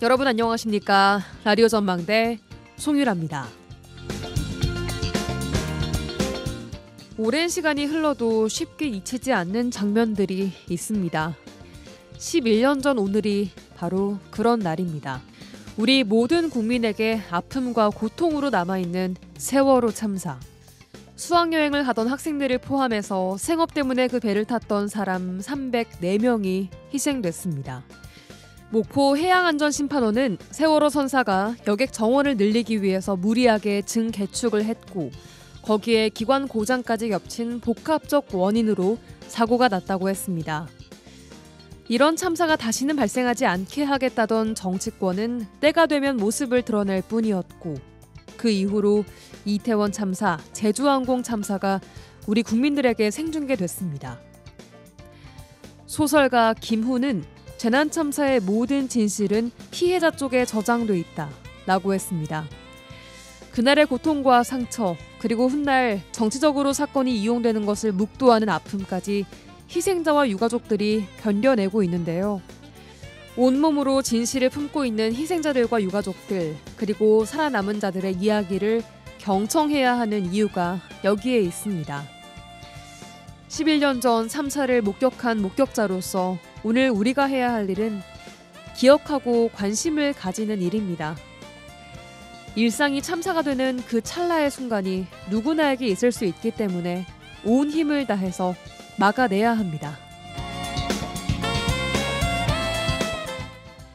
여러분 안녕하십니까? 라디오 전망대 송유라입니다. 오랜 시간이 흘러도 쉽게 잊히지 않는 장면들이 있습니다. 11년 전 오늘이 바로 그런 날입니다. 우리 모든 국민에게 아픔과 고통으로 남아있는 세월호 참사. 수학여행을 하던 학생들을 포함해서 생업 때문에 그 배를 탔던 사람 304명이 희생됐습니다. 목포 해양안전심판원은 세월호 선사가 여객 정원을 늘리기 위해서 무리하게 증개축을 했고 거기에 기관 고장까지 겹친 복합적 원인으로 사고가 났다고 했습니다. 이런 참사가 다시는 발생하지 않게 하겠다던 정치권은 때가 되면 모습을 드러낼 뿐이었고 그 이후로 이태원 참사, 제주항공 참사가 우리 국민들에게 생중계됐습니다. 소설가 김훈은 재난 참사의 모든 진실은 피해자 쪽에 저장돼 있다 라고 했습니다. 그날의 고통과 상처, 그리고 훗날 정치적으로 사건이 이용되는 것을 묵도하는 아픔까지 희생자와 유가족들이 견뎌내고 있는데요. 온몸으로 진실을 품고 있는 희생자들과 유가족들, 그리고 살아남은 자들의 이야기를 경청해야 하는 이유가 여기에 있습니다. 11년 전 참사를 목격한 목격자로서 오늘 우리가 해야 할 일은 기억하고 관심을 가지는 일입니다. 일상이 참사가 되는 그 찰나의 순간이 누구나에게 있을 수 있기 때문에 온 힘을 다해서 막아내야 합니다.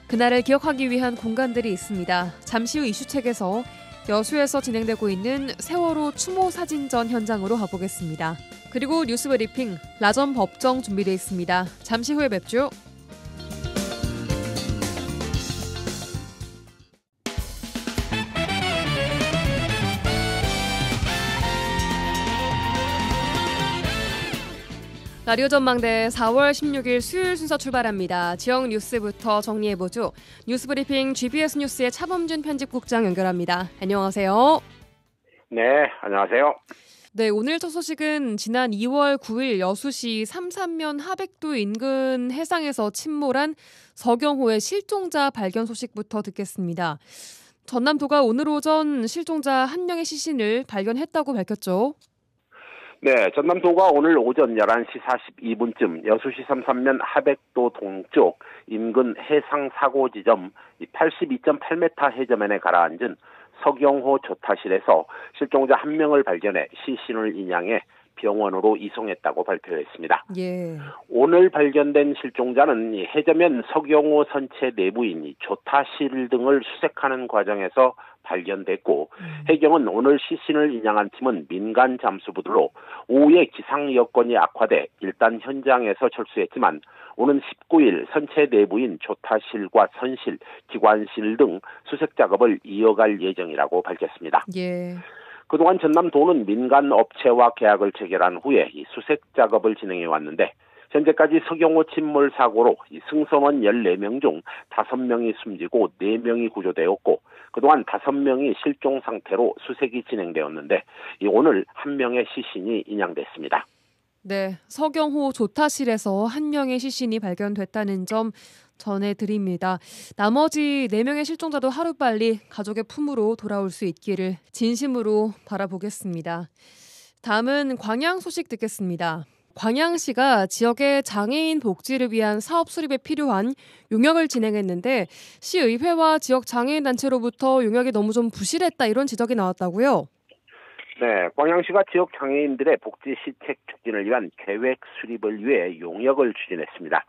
그날을 기억하기 위한 공간들이 있습니다. 잠시 후 이슈책에서 여수에서 진행되고 있는 세월호 추모 사진전 현장으로 가보겠습니다. 그리고 뉴스 브리핑, 라전 법정 준비되어 있습니다. 잠시 후에 뵙죠. 라디오 전망대 4월 16일 수요일 순서 출발합니다. 지역 뉴스부터 정리해보죠. 뉴스브리핑 GBS 뉴스의 차범준 편집국장 연결합니다. 안녕하세요. 네, 안녕하세요. 네, 오늘 첫 소식은 지난 2월 9일 여수시 삼산면 하백도 인근 해상에서 침몰한 서경호의 실종자 발견 소식부터 듣겠습니다. 전남도가 오늘 오전 실종자 1명의 시신을 발견했다고 밝혔죠. 네, 전남도가 오늘 오전 11시 42분쯤 여수시 삼산면 하백도 동쪽 인근 해상사고 지점 82.8m 해저면에 가라앉은 서경호 조타실에서 실종자 1명을 발견해 시신을 인양해 병원으로 이송했다고 발표했습니다. 예. 오늘 발견된 실종자는 해저면 서경호 선체 내부인 조타실 등을 수색하는 과정에서 발견됐고 해경은 오늘 시신을 인양한 팀은 민간 잠수부들로 오후에 기상 여건이 악화돼 일단 현장에서 철수했지만 오는 19일 선체 내부인 조타실과 선실, 기관실 등 수색 작업을 이어갈 예정이라고 밝혔습니다. 예. 그동안 전남도는 민간 업체와 계약을 체결한 후에 이 수색 작업을 진행해 왔는데 현재까지 서경호 침몰 사고로 승선원 14명 중 5명이 숨지고 4명이 구조되었고 그동안 5명이 실종 상태로 수색이 진행되었는데 오늘 1명의 시신이 인양됐습니다. 네, 서경호 조타실에서 1명의 시신이 발견됐다는 점 전해드립니다. 나머지 4명의 실종자도 하루빨리 가족의 품으로 돌아올 수 있기를 진심으로 바라보겠습니다. 다음은 광양 소식 듣겠습니다. 광양시가 지역의 장애인 복지를 위한 사업 수립에 필요한 용역을 진행했는데 시의회와 지역 장애인 단체로부터 용역이 너무 좀 부실했다 이런 지적이 나왔다고요? 네, 광양시가 지역 장애인들의 복지 시책 촉진을 위한 계획 수립을 위해 용역을 추진했습니다.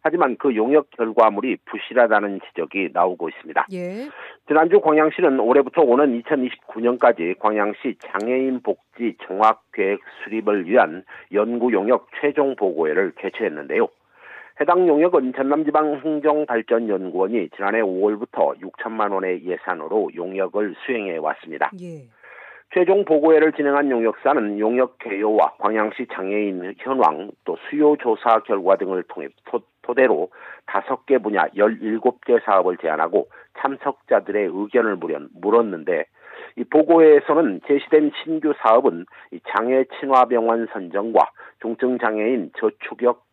하지만 그 용역 결과물이 부실하다는 지적이 나오고 있습니다. 예. 지난주 광양시는 올해부터 오는 2029년까지 광양시 장애인 복지 종합계획 수립을 위한 연구 용역 최종 보고회를 개최했는데요. 해당 용역은 전남지방행정발전연구원이 지난해 5월부터 6천만 원의 예산으로 용역을 수행해 왔습니다. 예. 최종 보고회를 진행한 용역사는 용역 개요와 광양시 장애인 현황 또 수요 조사 결과 등을 통해 토대로 5개 분야 17개 사업을 제안하고 참석자들의 의견을 물었는데 이 보고회에서는 제시된 신규 사업은 장애 친화병원 선정과 중증장애인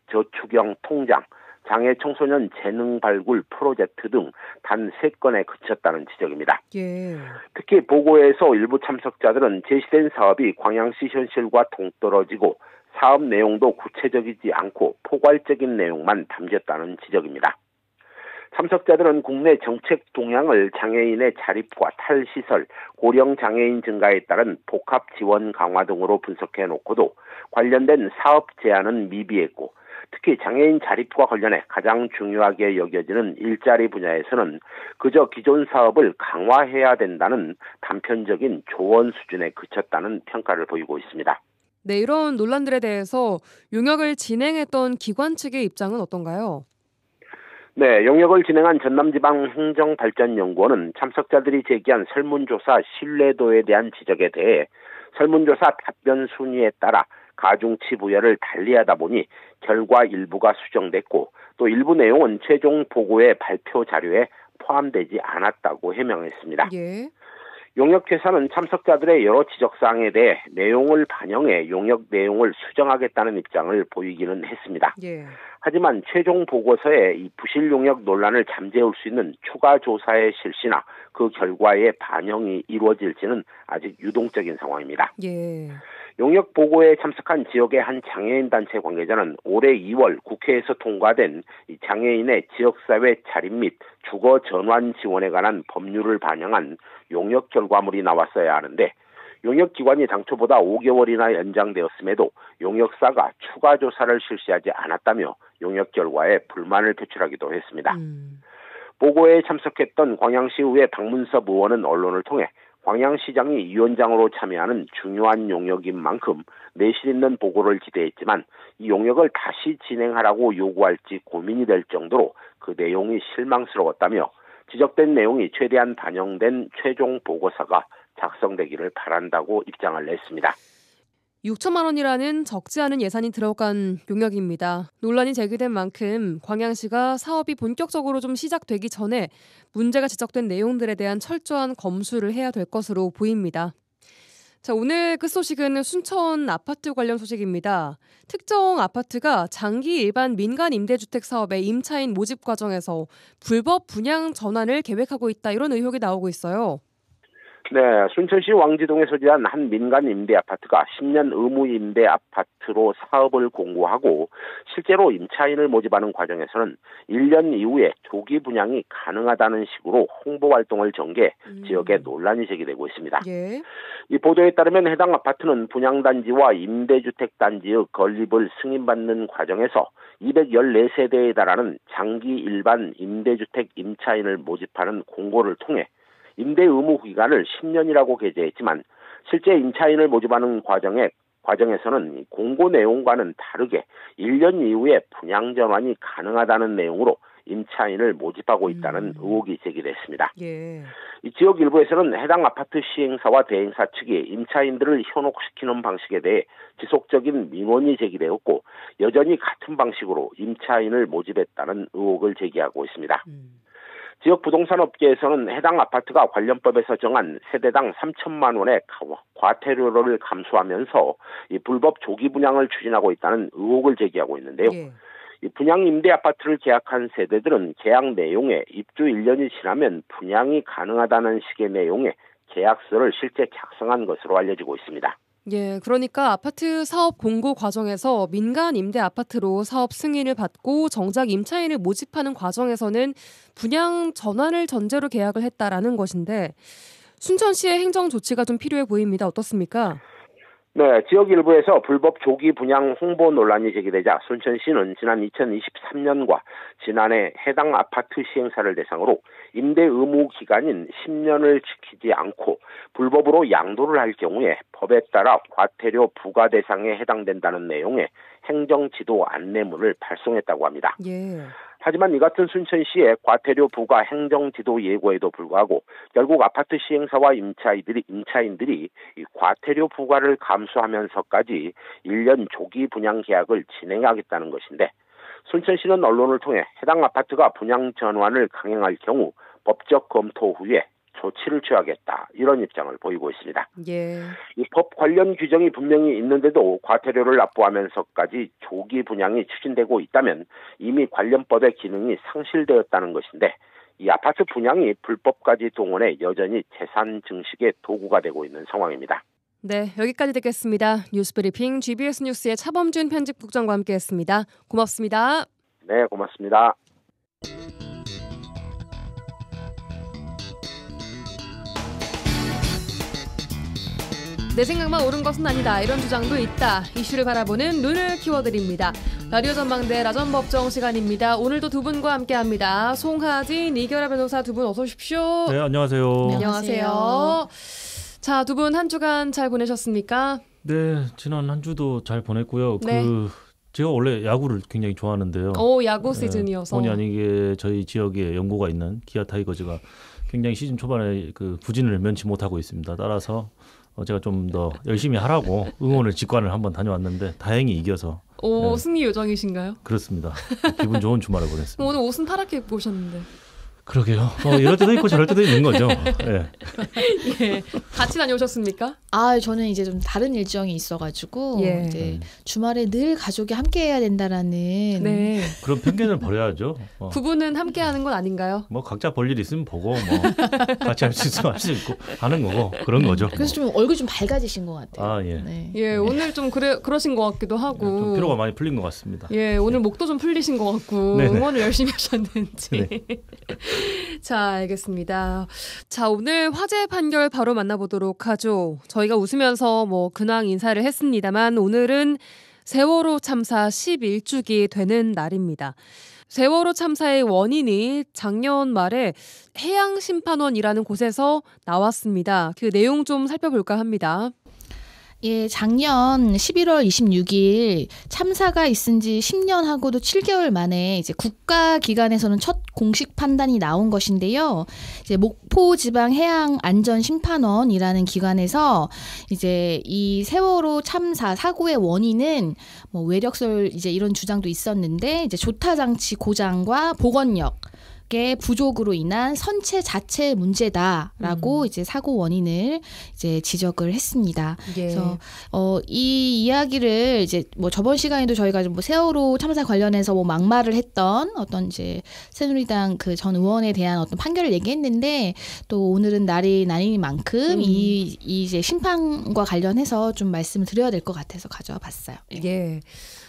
저축형 통장 장애 청소년 재능 발굴 프로젝트 등 단 3건에 그쳤다는 지적입니다. 예. 특히 보고에서 일부 참석자들은 제시된 사업이 광양시 현실과 동떨어지고 사업 내용도 구체적이지 않고 포괄적인 내용만 담겼다는 지적입니다. 참석자들은 국내 정책 동향을 장애인의 자립과 탈시설, 고령 장애인 증가에 따른 복합 지원 강화 등으로 분석해 놓고도 관련된 사업 제안은 미비했고 특히 장애인 자립과 관련해 가장 중요하게 여겨지는 일자리 분야에서는 그저 기존 사업을 강화해야 된다는 단편적인 조언 수준에 그쳤다는 평가를 보이고 있습니다. 네, 이런 논란들에 대해서 용역을 진행했던 기관 측의 입장은 어떤가요? 네, 용역을 진행한 전남지방행정발전연구원은 참석자들이 제기한 설문조사 신뢰도에 대한 지적에 대해 설문조사 답변 순위에 따라 가중치 부여를 달리하다 보니 결과 일부가 수정됐고 또 일부 내용은 최종 보고의 발표 자료에 포함되지 않았다고 해명했습니다. 예. 용역회사는 참석자들의 여러 지적사항에 대해 내용을 반영해 용역 내용을 수정하겠다는 입장을 보이기는 했습니다. 예. 하지만 최종 보고서에 이 부실 용역 논란을 잠재울 수 있는 추가 조사의 실시나 그 결과의 반영이 이루어질지는 아직 유동적인 상황입니다. 예. 용역 보고에 참석한 지역의 한 장애인 단체 관계자는 올해 2월 국회에서 통과된 장애인의 지역사회 자립 및 주거 전환 지원에 관한 법률을 반영한 용역 결과물이 나왔어야 하는데 용역기관이 당초보다 5개월이나 연장되었음에도 용역사가 추가 조사를 실시하지 않았다며 용역 결과에 불만을 표출하기도 했습니다. 보고에 참석했던 광양시의회 박문섭 의원은 언론을 통해 광양시장이 위원장으로 참여하는 중요한 용역인 만큼 내실 있는 보고를 기대했지만 이 용역을 다시 진행하라고 요구할지 고민이 될 정도로 그 내용이 실망스러웠다며 지적된 내용이 최대한 반영된 최종 보고서가 작성되기를 바란다고 입장을 냈습니다. 6천만 원이라는 적지 않은 예산이 들어간 용역입니다. 논란이 제기된 만큼 광양시가 사업이 본격적으로 좀 시작되기 전에 문제가 지적된 내용들에 대한 철저한 검수를 해야 될 것으로 보입니다. 자, 오늘 끝소식은 순천 아파트 관련 소식입니다. 특정 아파트가 장기 일반 민간 임대주택 사업의 임차인 모집 과정에서 불법 분양 전환을 계획하고 있다 이런 의혹이 나오고 있어요. 네, 순천시 왕지동에 소재한 한 민간 임대 아파트가 10년 의무 임대 아파트로 사업을 공고하고 실제로 임차인을 모집하는 과정에서는 1년 이후에 조기 분양이 가능하다는 식으로 홍보 활동을 전개 지역에 논란이 제기되고 있습니다. 예. 이 보도에 따르면 해당 아파트는 분양단지와 임대주택단지의 건립을 승인받는 과정에서 214세대에 달하는 장기 일반 임대주택 임차인을 모집하는 공고를 통해 임대 의무 기간을 10년이라고 게재했지만 실제 임차인을 모집하는 과정에서는 공고 내용과는 다르게 1년 이후에 분양 전환이 가능하다는 내용으로 임차인을 모집하고 있다는 의혹이 제기됐습니다. 예. 이 지역 일부에서는 해당 아파트 시행사와 대행사 측이 임차인들을 현혹시키는 방식에 대해 지속적인 민원이 제기되었고 여전히 같은 방식으로 임차인을 모집했다는 의혹을 제기하고 있습니다. 지역 부동산 업계에서는 해당 아파트가 관련법에서 정한 세대당 3천만 원의 과태료를 감수하면서 이 불법 조기 분양을 추진하고 있다는 의혹을 제기하고 있는데요. 예. 이 분양 임대 아파트를 계약한 세대들은 계약 내용에 입주 1년이 지나면 분양이 가능하다는 식의 내용의 계약서를 실제 작성한 것으로 알려지고 있습니다. 예, 그러니까 아파트 사업 공고 과정에서 민간 임대 아파트로 사업 승인을 받고 정작 임차인을 모집하는 과정에서는 분양 전환을 전제로 계약을 했다라는 것인데 순천시의 행정 조치가 좀 필요해 보입니다. 어떻습니까? 네, 지역 일부에서 불법 조기 분양 홍보 논란이 제기되자 순천시는 지난 2023년과 지난해 해당 아파트 시행사를 대상으로 임대 의무 기간인 10년을 지키지 않고 불법으로 양도를 할 경우에 법에 따라 과태료 부과 대상에 해당된다는 내용의 행정지도 안내문을 발송했다고 합니다. 예. 하지만 이 같은 순천시의 과태료 부과 행정지도 예고에도 불구하고 결국 아파트 시행사와 임차인들이 이 과태료 부과를 감수하면서까지 1년 조기 분양 계약을 진행하겠다는 것인데 순천시는 언론을 통해 해당 아파트가 분양 전환을 강행할 경우 법적 검토 후에 조치를 취하겠다 이런 입장을 보이고 있습니다. 예. 이 법 관련 규정이 분명히 있는데도 과태료를 납부하면서까지 조기 분양이 추진되고 있다면 이미 관련법의 기능이 상실되었다는 것인데 이 아파트 분양이 불법까지 동원해 여전히 재산 증식의 도구가 되고 있는 상황입니다. 네, 여기까지 듣겠습니다. 뉴스브리핑 GBS 뉴스의 차범준 편집국장과 함께했습니다. 고맙습니다. 네, 고맙습니다. 내 생각만 옳은 것은 아니다. 이런 주장도 있다. 이슈를 바라보는 눈을 키워드립니다. 라디오 전망대 라전법정 시간입니다. 오늘도 두 분과 함께합니다. 송하진, 이결아 변호사 두 분 어서 오십시오. 네, 안녕하세요. 안녕하세요. 자, 두 분 한 주간 잘 보내셨습니까? 네, 지난 한 주도 잘 보냈고요. 네. 제가 원래 야구를 굉장히 좋아하는데요. 야구 시즌이어서. 본의 아니게 저희 지역에 연고가 있는 기아 타이거즈가 굉장히 시즌 초반에 그 부진을 면치 못하고 있습니다. 따라서 제가 좀 더 열심히 하라고 응원을 직관을 한번 다녀왔는데 다행히 이겨서. 네. 승리 요정이신가요? 그렇습니다. 기분 좋은 주말을 보냈습니다. 오늘 옷은 파랗게 입고 오셨는데. 그러게요. 이럴 때도 있고 저럴 때도 있는 거죠. 네. 예. 같이 다녀오셨습니까? 저는 이제 좀 다른 일정이 있어가지고 예. 이제 주말에 늘 가족이 함께해야 된다라는. 네. 그런 편견을 버려야죠. 부부는 함께하는 건 아닌가요? 뭐 각자 볼 일 있으면 보고 같이 할 수 있으면 할 수 있고 하는 거고 그런 거죠. 그래서 좀 얼굴 좀 밝아지신 것 같아요. 아, 예. 네. 예, 오늘 좀 그러신 것 같기도 하고. 좀 피로가 많이 풀린 것 같습니다. 예, 오늘 목도 좀 풀리신 것 같고. 네네. 응원을 열심히 하셨는지. 네. 자, 알겠습니다. 자, 오늘 화제 판결 바로 만나보도록 하죠. 저희가 웃으면서 근황 인사를 했습니다만 오늘은 세월호 참사 11주기 되는 날입니다. 세월호 참사의 원인이 작년 말에 해양심판원이라는 곳에서 나왔습니다. 그 내용 좀 살펴볼까 합니다. 예, 작년 11월 26일 참사가 있은 지 10년 하고도 7개월 만에 이제 국가기관에서는 첫 공식 판단이 나온 것인데요. 이제 목포지방해양안전심판원이라는 기관에서 이제 이 세월호 참사 사고의 원인은 외력설 이제 이런 주장도 있었는데 이제 조타장치 고장과 복원력 부족으로 인한 선체 자체 문제다라고 이제 사고 원인을 이제 지적을 했습니다. 예. 그래서 이 이야기를 이제 저번 시간에도 저희가 세월호 참사 관련해서 막말을 했던 어떤 이제 새누리당 그 전 의원에 대한 어떤 판결을 얘기했는데 또 오늘은 날이 날이만큼 이 이제 심판과 관련해서 좀 말씀을 드려야 될 것 같아서 가져와 봤어요. 예.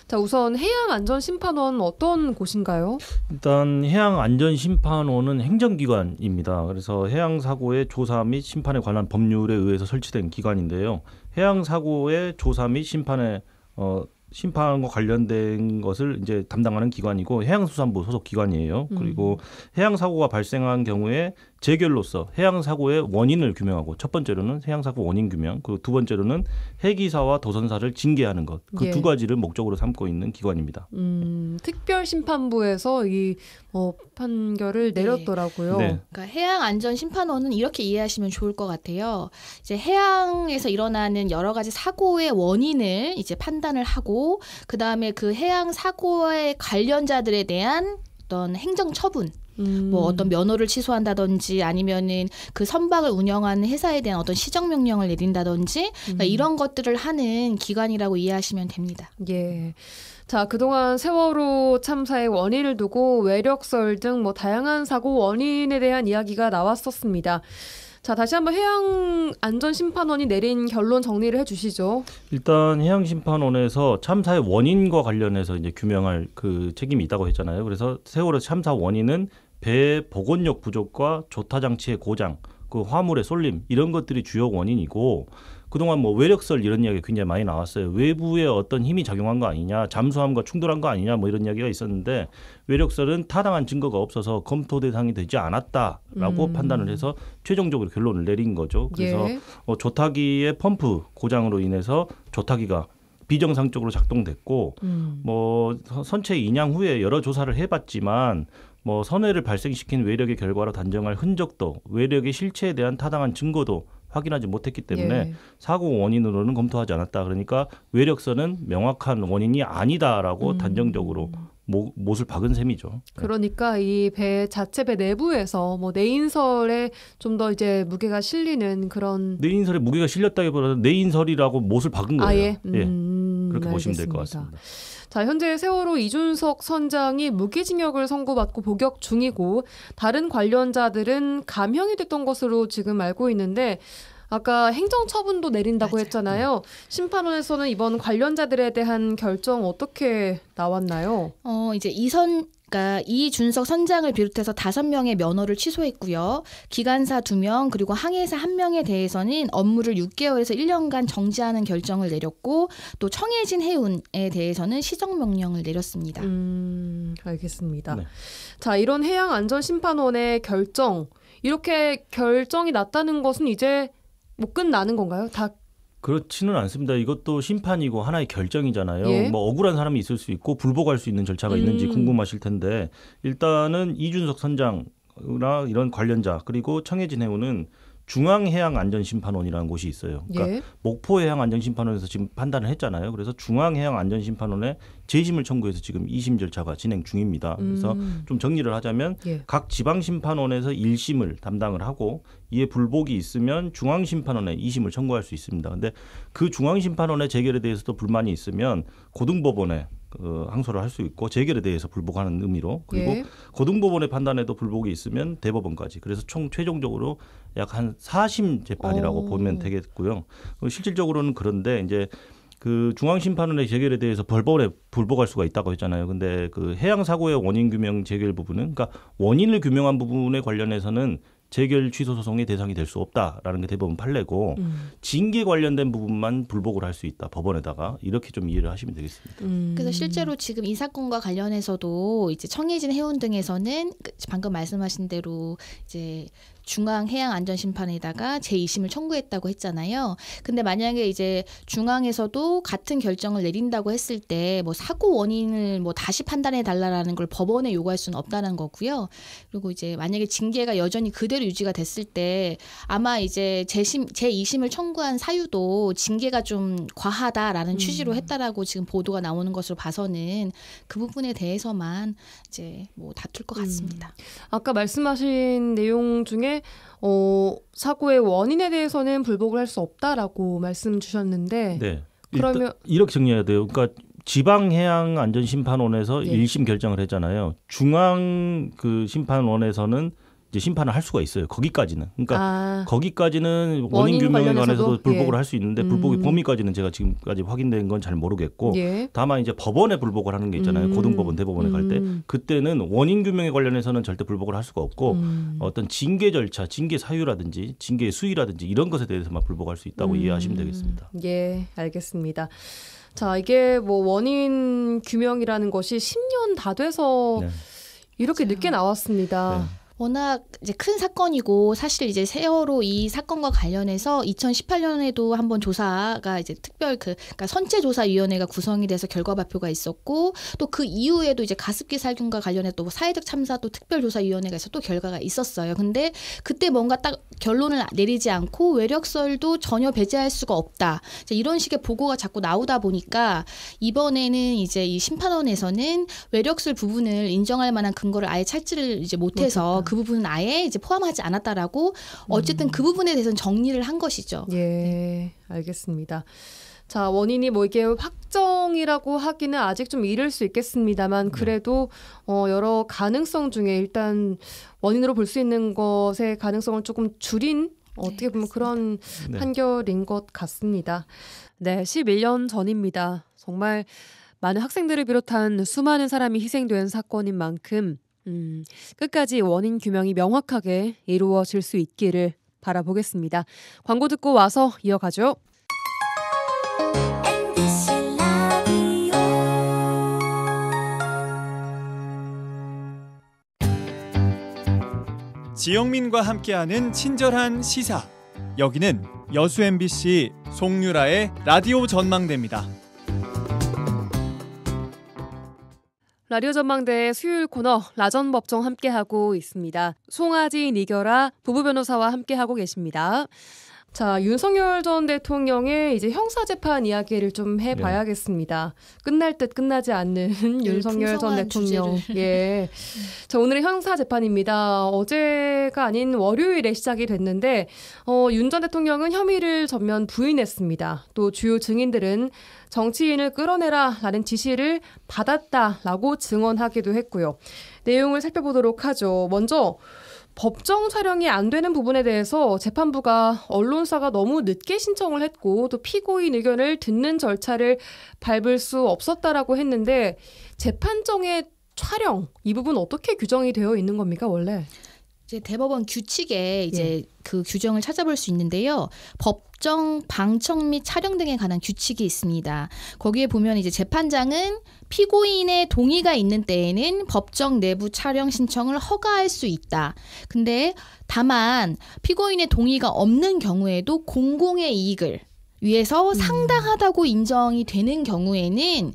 자, 우선 해양안전심판원 어떤 곳인가요? 일단 해양안전심판원은 행정기관입니다. 그래서 해양사고의 조사 및 심판에 관한 법률에 의해서 설치된 기관인데요. 해양사고의 조사 및 심판과 관련된 것을 이제 담당하는 기관이고 해양수산부 소속 기관이에요. 그리고 해양사고가 발생한 경우에 재결로서 해양사고의 원인을 규명하고 첫 번째로는 해양사고 원인 규명, 그리고 두 번째로는 해기사와 도선사를 징계하는 것. 그 두 가지를 목적으로 삼고 있는 기관입니다. 특별심판부에서 이 판결을 내렸더라고요. 네. 그러니까 해양안전심판원은 이렇게 이해하시면 좋을 것 같아요. 이제 해양에서 일어나는 여러 가지 사고의 원인을 이제 판단을 하고 그 다음에 그 해양 사고의 관련자들에 대한 어떤 행정 처분. 어떤 면허를 취소한다든지 아니면은 그 선박을 운영하는 회사에 대한 어떤 시정명령을 내린다든지 그러니까 이런 것들을 하는 기관이라고 이해하시면 됩니다. 예. 자, 그동안 세월호 참사의 원인을 두고 외력설 등 다양한 사고 원인에 대한 이야기가 나왔었습니다. 자, 다시 한번 해양안전심판원이 내린 결론 정리를 해주시죠. 일단 해양심판원에서 참사의 원인과 관련해서 이제 규명할 그 책임이 있다고 했잖아요. 그래서 세월호 참사 원인은 배 복원력 부족과 조타장치의 고장, 그 화물의 쏠림 이런 것들이 주요 원인이고 그동안 외력설 이런 이야기가 굉장히 많이 나왔어요. 외부에 어떤 힘이 작용한 거 아니냐, 잠수함과 충돌한 거 아니냐 이런 이야기가 있었는데 외력설은 타당한 증거가 없어서 검토 대상이 되지 않았다라고 판단을 해서 최종적으로 결론을 내린 거죠. 그래서 조타기의 펌프 고장으로 인해서 조타기가 비정상적으로 작동됐고 선체 인양 후에 여러 조사를 해봤지만 선해를 발생시킨 외력의 결과로 단정할 흔적도 외력의 실체에 대한 타당한 증거도 확인하지 못했기 때문에 사고 원인으로는 검토하지 않았다. 그러니까 외력선은 명확한 원인이 아니다라고 단정적으로 못을 박은 셈이죠. 그러니까 이 배 자체 배 내부에서 뭐 내인설에 좀 더 이제 무게가 실리는 그런 내인설에 무게가 실렸다기보다는 내인설이라고 못을 박은 거예요. 아예 그렇게 보시면 될 것 같습니다. 자, 현재 세월호 이준석 선장이 무기징역을 선고받고 복역 중이고 다른 관련자들은 감형이 됐던 것으로 지금 알고 있는데 아까 행정처분도 내린다고 맞아요. 했잖아요. 심판원에서는 이번 관련자들에 대한 결정 어떻게 나왔나요? 이제 그러니까 이준석 선장을 비롯해서 5명의 면허를 취소했고요. 기관사 2명 그리고 항해사 1명에 대해서는 업무를 6개월에서 1년간 정지하는 결정을 내렸고 또 청해진 해운에 대해서는 시정명령을 내렸습니다. 알겠습니다. 네. 자, 이런 해양안전심판원의 결정, 이렇게 결정이 났다는 것은 이제 못 끝나는 건가요? 다 그렇지는 않습니다. 이것도 심판이고 하나의 결정이잖아요. 예. 뭐 억울한 사람이 있을 수 있고 불복할 수 있는 절차가 있는지 궁금하실 텐데 일단은 이준석 선장이나 이런 관련자 그리고 청해진 해운은 중앙해양안전심판원이라는 곳이 있어요. 그러니까 예. 목포해양안전심판원에서 지금 판단을 했잖아요. 그래서 중앙해양안전심판원에 재심을 청구해서 지금 2심 절차가 진행 중입니다. 그래서 좀 정리를 하자면 예. 각 지방심판원에서 1심을 담당을 하고 이에 불복이 있으면 중앙심판원에 2심을 청구할 수 있습니다. 그런데 그 중앙심판원의 재결에 대해서도 불만이 있으면 고등법원에 항소를 할 수 있고 재결에 대해서 불복하는 의미로 그리고 예. 고등법원의 판단에도 불복이 있으면 대법원까지 그래서 총 최종적으로 약 한 4심 재판이라고 보면 되겠고요. 실질적으로는 그런데 이제 그 중앙심판원의 재결에 대해서 법원에 불복할 수가 있다고 했잖아요. 근데 그 해양 사고의 원인 규명 재결 부분은 그러니까 원인을 규명한 부분에 관련해서는 재결 취소 소송의 대상이 될 수 없다라는 게 대법원 판례고 징계 관련된 부분만 불복을 할 수 있다. 법원에다가 이렇게 좀 이해를 하시면 되겠습니다. 그래서 실제로 지금 이 사건과 관련해서도 이제 청해진 해운 등에서는 방금 말씀하신 대로 이제 중앙해양안전심판에다가 제2심을 청구했다고 했잖아요. 근데 만약에 이제 중앙에서도 같은 결정을 내린다고 했을 때 뭐 사고 원인을 뭐 다시 판단해 달라라는 걸 법원에 요구할 수는 없다는 거고요. 그리고 이제 만약에 징계가 여전히 그대로 유지가 됐을 때 아마 이제 제2심을 청구한 사유도 징계가 좀 과하다라는 취지로 했다라고 지금 보도가 나오는 것으로 봐서는 그 부분에 대해서만 이제 뭐 다툴 것 같습니다. 아까 말씀하신 내용 중에 사고의 원인에 대해서는 불복을 할 수 없다라고 말씀 주셨는데 네. 그러면 이렇게 정리해야 돼요. 그러니까 지방해양안전심판원에서 예. 1심 결정을 했잖아요. 중앙 그 심판원에서는 이제 심판을 할 수가 있어요. 거기까지는. 그러니까 거기까지는 원인 규명에 관해서도 불복을 할 수 있는데 불복의 범위까지는 제가 지금까지 확인된 건 잘 모르겠고 예. 다만 이제 법원에 불복을 하는 게 있잖아요. 고등법원, 대법원에 갈 때 그때는 원인 규명에 관련해서는 절대 불복을 할 수가 없고 어떤 징계 절차, 징계 사유라든지 징계의 수위라든지 이런 것에 대해서만 불복할 수 있다고 이해하시면 되겠습니다. 예, 알겠습니다. 자, 이게 뭐 원인 규명이라는 것이 10년 다 돼서 네. 이렇게 맞아요. 늦게 나왔습니다. 네. 워낙 이제 큰 사건이고 사실 이제 세월호 이 사건과 관련해서 2018년에도 한번 조사가 이제 그러니까 선체조사위원회가 구성이 돼서 결과 발표가 있었고 또 그 이후에도 이제 가습기 살균과 관련해서 또 사회적 참사 또 특별조사위원회가 있어서 또 결과가 있었어요. 근데 그때 뭔가 딱 결론을 내리지 않고 외력설도 전혀 배제할 수가 없다. 이제 이런 식의 보고가 자꾸 나오다 보니까 이번에는 이제 이 심판원에서는 외력설 부분을 인정할 만한 근거를 아예 찾지를 이제 못해서 그 부분은 아예 이제 포함하지 않았다라고 어쨌든 그 부분에 대해서는 정리를 한 것이죠. 예, 알겠습니다. 자, 원인이 뭐 이게 확정이라고 하기는 아직 좀 이를 수 있겠습니다만 그래도 여러 가능성 중에 일단 원인으로 볼 수 있는 것의 가능성을 조금 줄인 어떻게 보면 그런 판결인 것 같습니다. 네, 11년 전입니다. 정말 많은 학생들을 비롯한 수많은 사람이 희생된 사건인 만큼 끝까지 원인 규명이 명확하게 이루어질 수 있기를 바라보겠습니다. 광고 듣고 와서 이어가죠. 지영민과 함께하는 친절한 시사. 여기는 여수 MBC 송유라의 라디오 전망대입니다. 라디오 전망대의 수요일 코너 라전법정 함께하고 있습니다. 송아지 니겨라 부부 변호사와 함께하고 계십니다. 자, 윤석열 전 대통령의 이제 형사재판 이야기를 좀 해봐야겠습니다. 끝날 듯 끝나지 않는 윤석열 전 대통령. 예. 자, 오늘은 형사재판입니다. 어제가 아닌 월요일에 시작이 됐는데 윤 전 대통령은 혐의를 전면 부인했습니다. 또 주요 증인들은 정치인을 끌어내라라는 지시를 받았다라고 증언하기도 했고요. 내용을 살펴보도록 하죠. 먼저 법정 촬영이 안 되는 부분에 대해서 재판부가 언론사가 너무 늦게 신청을 했고 또 피고인 의견을 듣는 절차를 밟을 수 없었다라고 했는데 재판정의 촬영 이 부분 어떻게 규정이 되어 있는 겁니까 원래? 이제 대법원 규칙에 이제 그 규정을 찾아볼 수 있는데요. 법정 방청 및 촬영 등에 관한 규칙이 있습니다. 거기에 보면 이제 재판장은 피고인의 동의가 있는 때에는 법정 내부 촬영 신청을 허가할 수 있다. 근데 다만 피고인의 동의가 없는 경우에도 공공의 이익을 위해서 상당하다고 인정이 되는 경우에는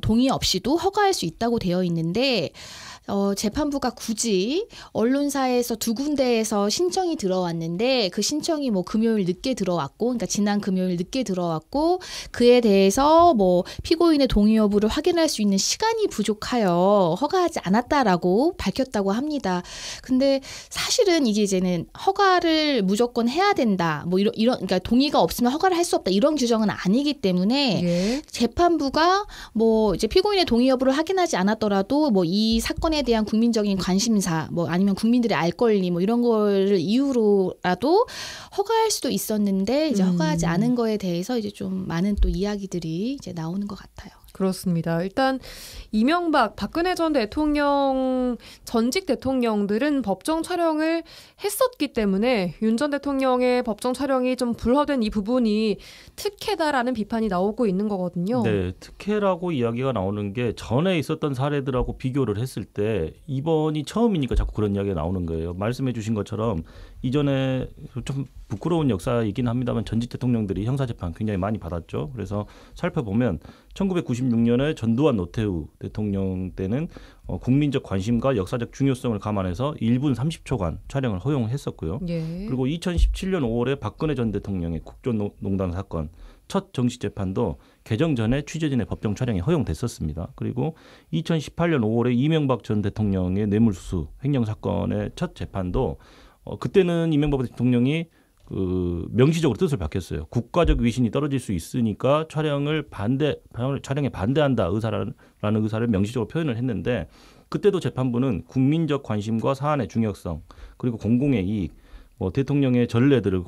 동의 없이도 허가할 수 있다고 되어 있는데 재판부가 굳이 언론사에서 두 군데에서 신청이 들어왔는데 그 신청이 뭐 금요일 늦게 들어왔고, 그러니까 지난 금요일 늦게 들어왔고 그에 대해서 뭐 피고인의 동의 여부를 확인할 수 있는 시간이 부족하여 허가하지 않았다라고 밝혔다고 합니다. 근데 사실은 이게 이제는 허가를 무조건 해야 된다, 뭐 이런 그러니까 동의가 없으면 허가를 할 수 없다 이런 규정은 아니기 때문에 재판부가 뭐 이제 피고인의 동의 여부를 확인하지 않았더라도 뭐 이 사건에 대한 국민적인 관심사, 뭐 아니면 국민들의 알 권리, 뭐 이런 거를 이유로라도 허가할 수도 있었는데 이제 허가하지 않은 거에 대해서 이제 좀 많은 또 이야기들이 이제 나오는 것 같아요. 그렇습니다. 일단 이명박, 박근혜 전 대통령 전직 대통령들은 법정 촬영을 했었기 때문에 윤 전 대통령의 법정 촬영이 좀 불허된 이 부분이 특혜다라는 비판이 나오고 있는 거거든요. 네, 특혜라고 이야기가 나오는 게 전에 있었던 사례들하고 비교를 했을 때 이번이 처음이니까 자꾸 그런 이야기가 나오는 거예요. 말씀해 주신 것처럼 이전에 좀 부끄러운 역사이긴 합니다만 전직 대통령들이 형사재판 굉장히 많이 받았죠. 그래서 살펴보면 1996년에 전두환 노태우 대통령 때는 국민적 관심과 역사적 중요성을 감안해서 1분 30초간 촬영을 허용했었고요. 그리고 2017년 5월에 박근혜 전 대통령의 국정농단 사건 첫 정식 재판도 개정 전에 취재진의 법정 촬영이 허용됐었습니다. 그리고 2018년 5월에 이명박 전 대통령의 뇌물수수 횡령사건의 첫 재판도 그때는 이명박 대통령이 명시적으로 뜻을 밝혔어요. 국가적 위신이 떨어질 수 있으니까 촬영에 반대한다 라는 의사를 명시적으로 표현을 했는데 그때도 재판부는 국민적 관심과 사안의 중요성 그리고 공공의 이익 대통령의 전례들을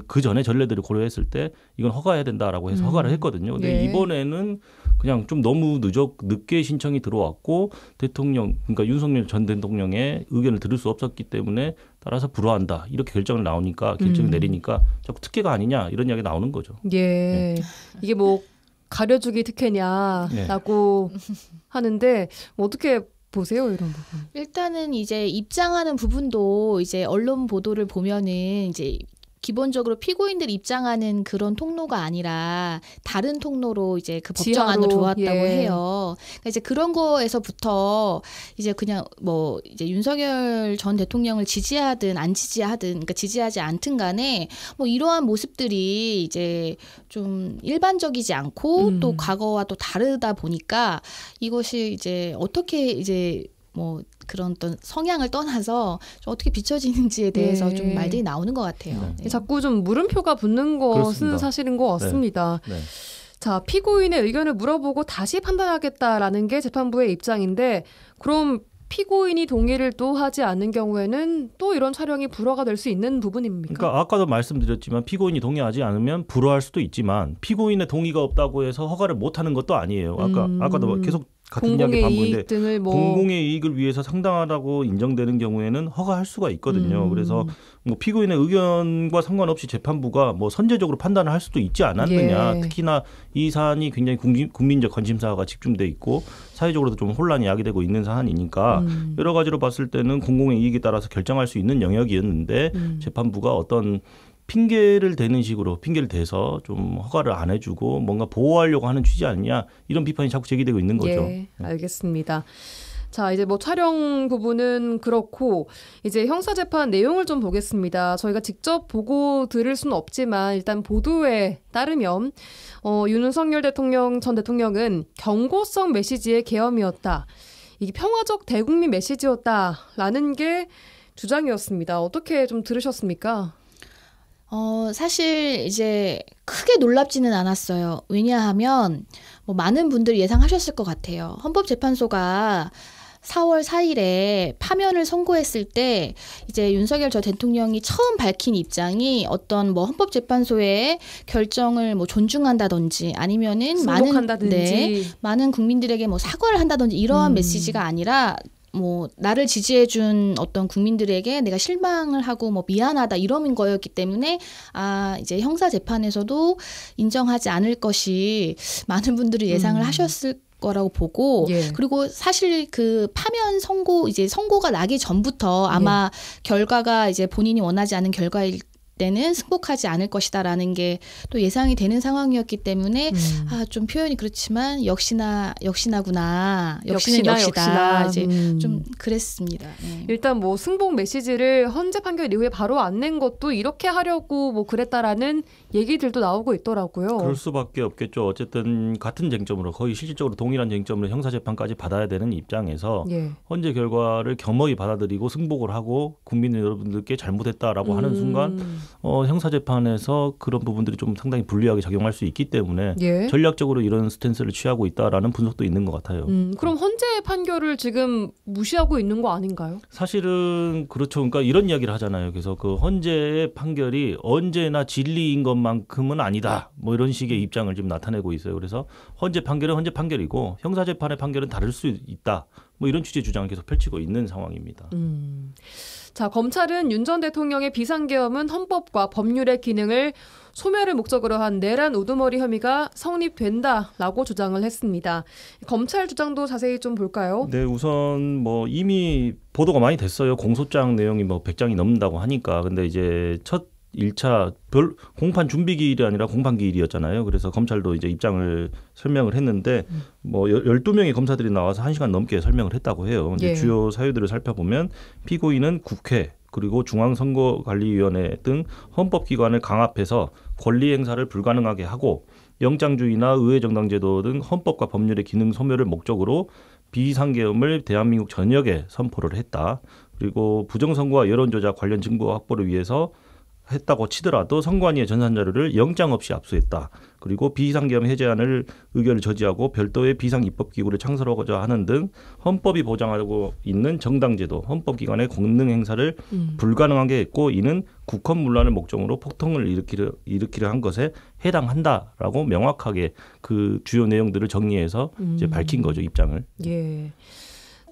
그 전에 전례들을 고려했을 때 이건 허가해야 된다라고 해서 허가를 했거든요. 근데 이번에는 그냥 좀 너무 늦게 신청이 들어왔고 그러니까 윤석열 전 대통령의 의견을 들을 수 없었기 때문에 따라서 불허한다 이렇게 결정을 내리니까 자꾸 특혜가 아니냐 이런 이야기 나오는 거죠. 이게 뭐 가려주기 특혜냐라고 하는데 어떻게 보세요, 이런 부분? 일단은 이제 입장하는 부분도 이제 언론 보도를 보면은 이제 기본적으로 피고인들이 입장하는 그런 통로가 아니라 다른 통로로 이제 그 법정안으로 들어왔다고 해요. 그러니까 이제 그런 거에서부터 이제 그냥 뭐 이제 윤석열 전 대통령을 지지하든 안 지지하든, 그러니까 지지하지 않든 간에 뭐 이러한 모습들이 이제 좀 일반적이지 않고 또 과거와 또 다르다 보니까 이것이 이제 어떻게 이제 뭐 그런 어떤 성향을 떠나서 좀 어떻게 비춰지는지에 대해서 좀 말들이 나오는 것 같아요. 자꾸 좀 물음표가 붙는 것은 그렇습니다. 사실인 것 같습니다. 자, 피고인의 의견을 물어보고 다시 판단하겠다라는 게 재판부의 입장인데 그럼 피고인이 동의를 또 하지 않는 경우에는 또 이런 촬영이 불허가 될 수 있는 부분입니까? 그러니까 아까도 말씀드렸지만 피고인이 동의하지 않으면 불허할 수도 있지만 피고인의 동의가 없다고 해서 허가를 못하는 것도 아니에요. 아까도 계속 같은 이야기 반복인데 공공의 이익을 위해서 상당하다고 인정되는 경우에는 허가할 수가 있거든요. 그래서 뭐 피고인의 의견과 상관없이 재판부가 뭐 선제적으로 판단을 할 수도 있지 않았느냐. 특히나 이 사안이 굉장히 국민적 관심사가 집중돼 있고 사회적으로도 좀 혼란이 야기되고 있는 사안이니까 여러 가지로 봤을 때는 공공의 이익에 따라서 결정할 수 있는 영역이었는데 재판부가 어떤 핑계를 대서 좀 허가를 안 해주고 뭔가 보호하려고 하는 취지 아니냐 이런 비판이 자꾸 제기되고 있는 거죠. 알겠습니다. 자, 이제 뭐 촬영 부분은 그렇고 이제 형사 재판 내용을 좀 보겠습니다. 저희가 직접 보고 들을 수는 없지만 일단 보도에 따르면 윤석열 전 대통령은 경고성 메시지의 계엄이었다. 이게 평화적 대국민 메시지였다라는 게 주장이었습니다. 어떻게 좀 들으셨습니까? 사실 이제 크게 놀랍지는 않았어요. 왜냐하면 뭐 많은 분들이 예상하셨을 것 같아요. 헌법재판소가 4월 4일에 파면을 선고했을 때 이제 윤석열 전 대통령이 처음 밝힌 입장이 어떤 뭐 헌법재판소의 결정을 뭐 존중한다든지 아니면은 많은 국민들에게 뭐 사과를 한다든지 이러한 메시지가 아니라 뭐 나를 지지해준 어떤 국민들에게 내가 실망을 하고 뭐 미안하다 이런 거였기 때문에 이제 형사 재판에서도 인정하지 않을 것이 많은 분들이 예상을 하셨을 거라고 보고 그리고 사실 그 파면 선고가 나기 전부터 아마 결과가 이제 본인이 원하지 않은 결과일 때는 승복하지 않을 것이다라는 게 또 예상이 되는 상황이었기 때문에 좀 표현이 그렇지만 역시나 이제 좀 그랬습니다. 일단 뭐 승복 메시지를 헌재 판결 이후에 바로 안 낸 것도 이렇게 하려고 뭐 그랬다라는 얘기들도 나오고 있더라고요. 그럴 수밖에 없겠죠. 어쨌든 같은 쟁점으로 거의 실질적으로 동일한 쟁점으로 형사재판까지 받아야 되는 입장에서 헌재 결과를 겸허히 받아들이고 승복을 하고 국민 여러분들께 잘못했다라고 하는 순간 형사재판에서 그런 부분들이 좀 상당히 불리하게 작용할 수 있기 때문에 전략적으로 이런 스탠스를 취하고 있다라는 분석도 있는 것 같아요. 그럼 헌재 판결을 지금 무시하고 있는 거 아닌가요? 사실은 그렇죠. 그러니까 이런 이야기를 하잖아요. 그래서 그 헌재의 판결이 언제나 진리인 것만큼은 아니다. 뭐 이런 식의 입장을 지금 나타내고 있어요. 그래서 헌재 판결은 헌재 판결이고 형사재판의 판결은 다를 수 있다. 뭐 이런 취지의 주장을 계속 펼치고 있는 상황입니다. 자, 검찰은 윤 전 대통령의 비상계엄은 헌법과 법률의 기능을 소멸을 목적으로 한 내란 우두머리 혐의가 성립된다라고 주장을 했습니다. 검찰 주장도 자세히 좀 볼까요? 네, 우선 뭐 이미 보도가 많이 됐어요. 공소장 내용이 뭐 100장이 넘는다고 하니까. 근데 이제 첫 1차 공판 준비 기일이 아니라 공판 기일이었잖아요. 그래서 검찰도 이제 입장을 설명을 했는데 뭐 12명의 검사들이 나와서 1시간 넘게 설명을 했다고 해요. 근데 주요 사유들을 살펴보면 피고인은 국회 그리고 중앙선거관리위원회 등 헌법기관을 강압해서 권리 행사를 불가능하게 하고 영장주의나 의회정당제도 등 헌법과 법률의 기능 소멸을 목적으로 비상계엄을 대한민국 전역에 선포를 했다. 그리고 부정선거와 여론조작 관련 증거 확보를 위해서 했다고 치더라도 선관위의 전산자료를 영장 없이 압수했다. 그리고 비상계엄 해제안을 의결을 저지하고 별도의 비상입법기구를 창설하고자 하는 등 헌법이 보장하고 있는 정당제도, 헌법기관의 권능 행사를 불가능하게 했고 이는 국헌문란을 목적으로 폭동을 일으키려 한 것에 해당한다라고 명확하게 그 주요 내용들을 정리해서 이제 밝힌 거죠, 입장을.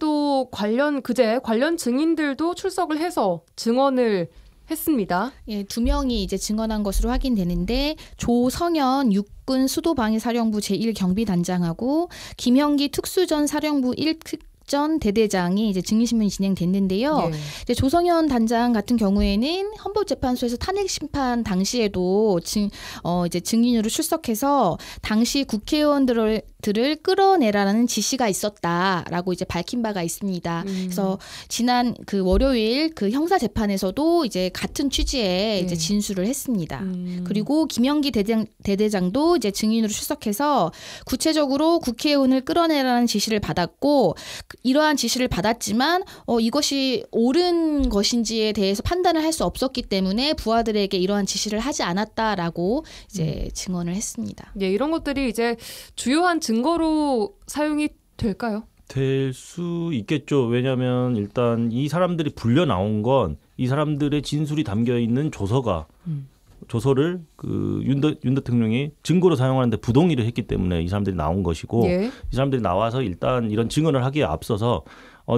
또 관련 증인들도 출석을 해서 증언을 했습니다. 2명이 이제 증언한 것으로 확인되는데 조성현 육군 수도방위사령부 제1경비단장하고 김형기 특수전 사령부 1특전 대대장이 이제 증인신문이 진행됐는데요. 이제 조성현 단장 같은 경우에는 헌법재판소에서 탄핵 심판 당시에도 이제 증인으로 출석해서 당시 국회의원들을 끌어내라는 지시가 있었다라고 이제 밝힌 바가 있습니다. 그래서 지난 그 월요일 그 형사 재판에서도 이제 같은 취지의 이제 진술을 했습니다. 그리고 김영기 대대장도 이제 증인으로 출석해서 구체적으로 국회의원을 끌어내라는 지시를 받았고 이러한 지시를 받았지만 이것이 옳은 것인지에 대해서 판단을 할 수 없었기 때문에 부하들에게 이러한 지시를 하지 않았다라고 이제 증언을 했습니다. 이런 것들이 이제 주요한 증거로 사용이 될까요? 될 수 있겠죠. 왜냐하면 일단 이 사람들이 불려 나온 건 이 사람들의 진술이 담겨 있는 조서를 그 윤 대통령이 증거로 사용하는데 부동의를 했기 때문에 이 사람들이 나온 것이고 이 사람들이 나와서 일단 이런 증언을 하기에 앞서서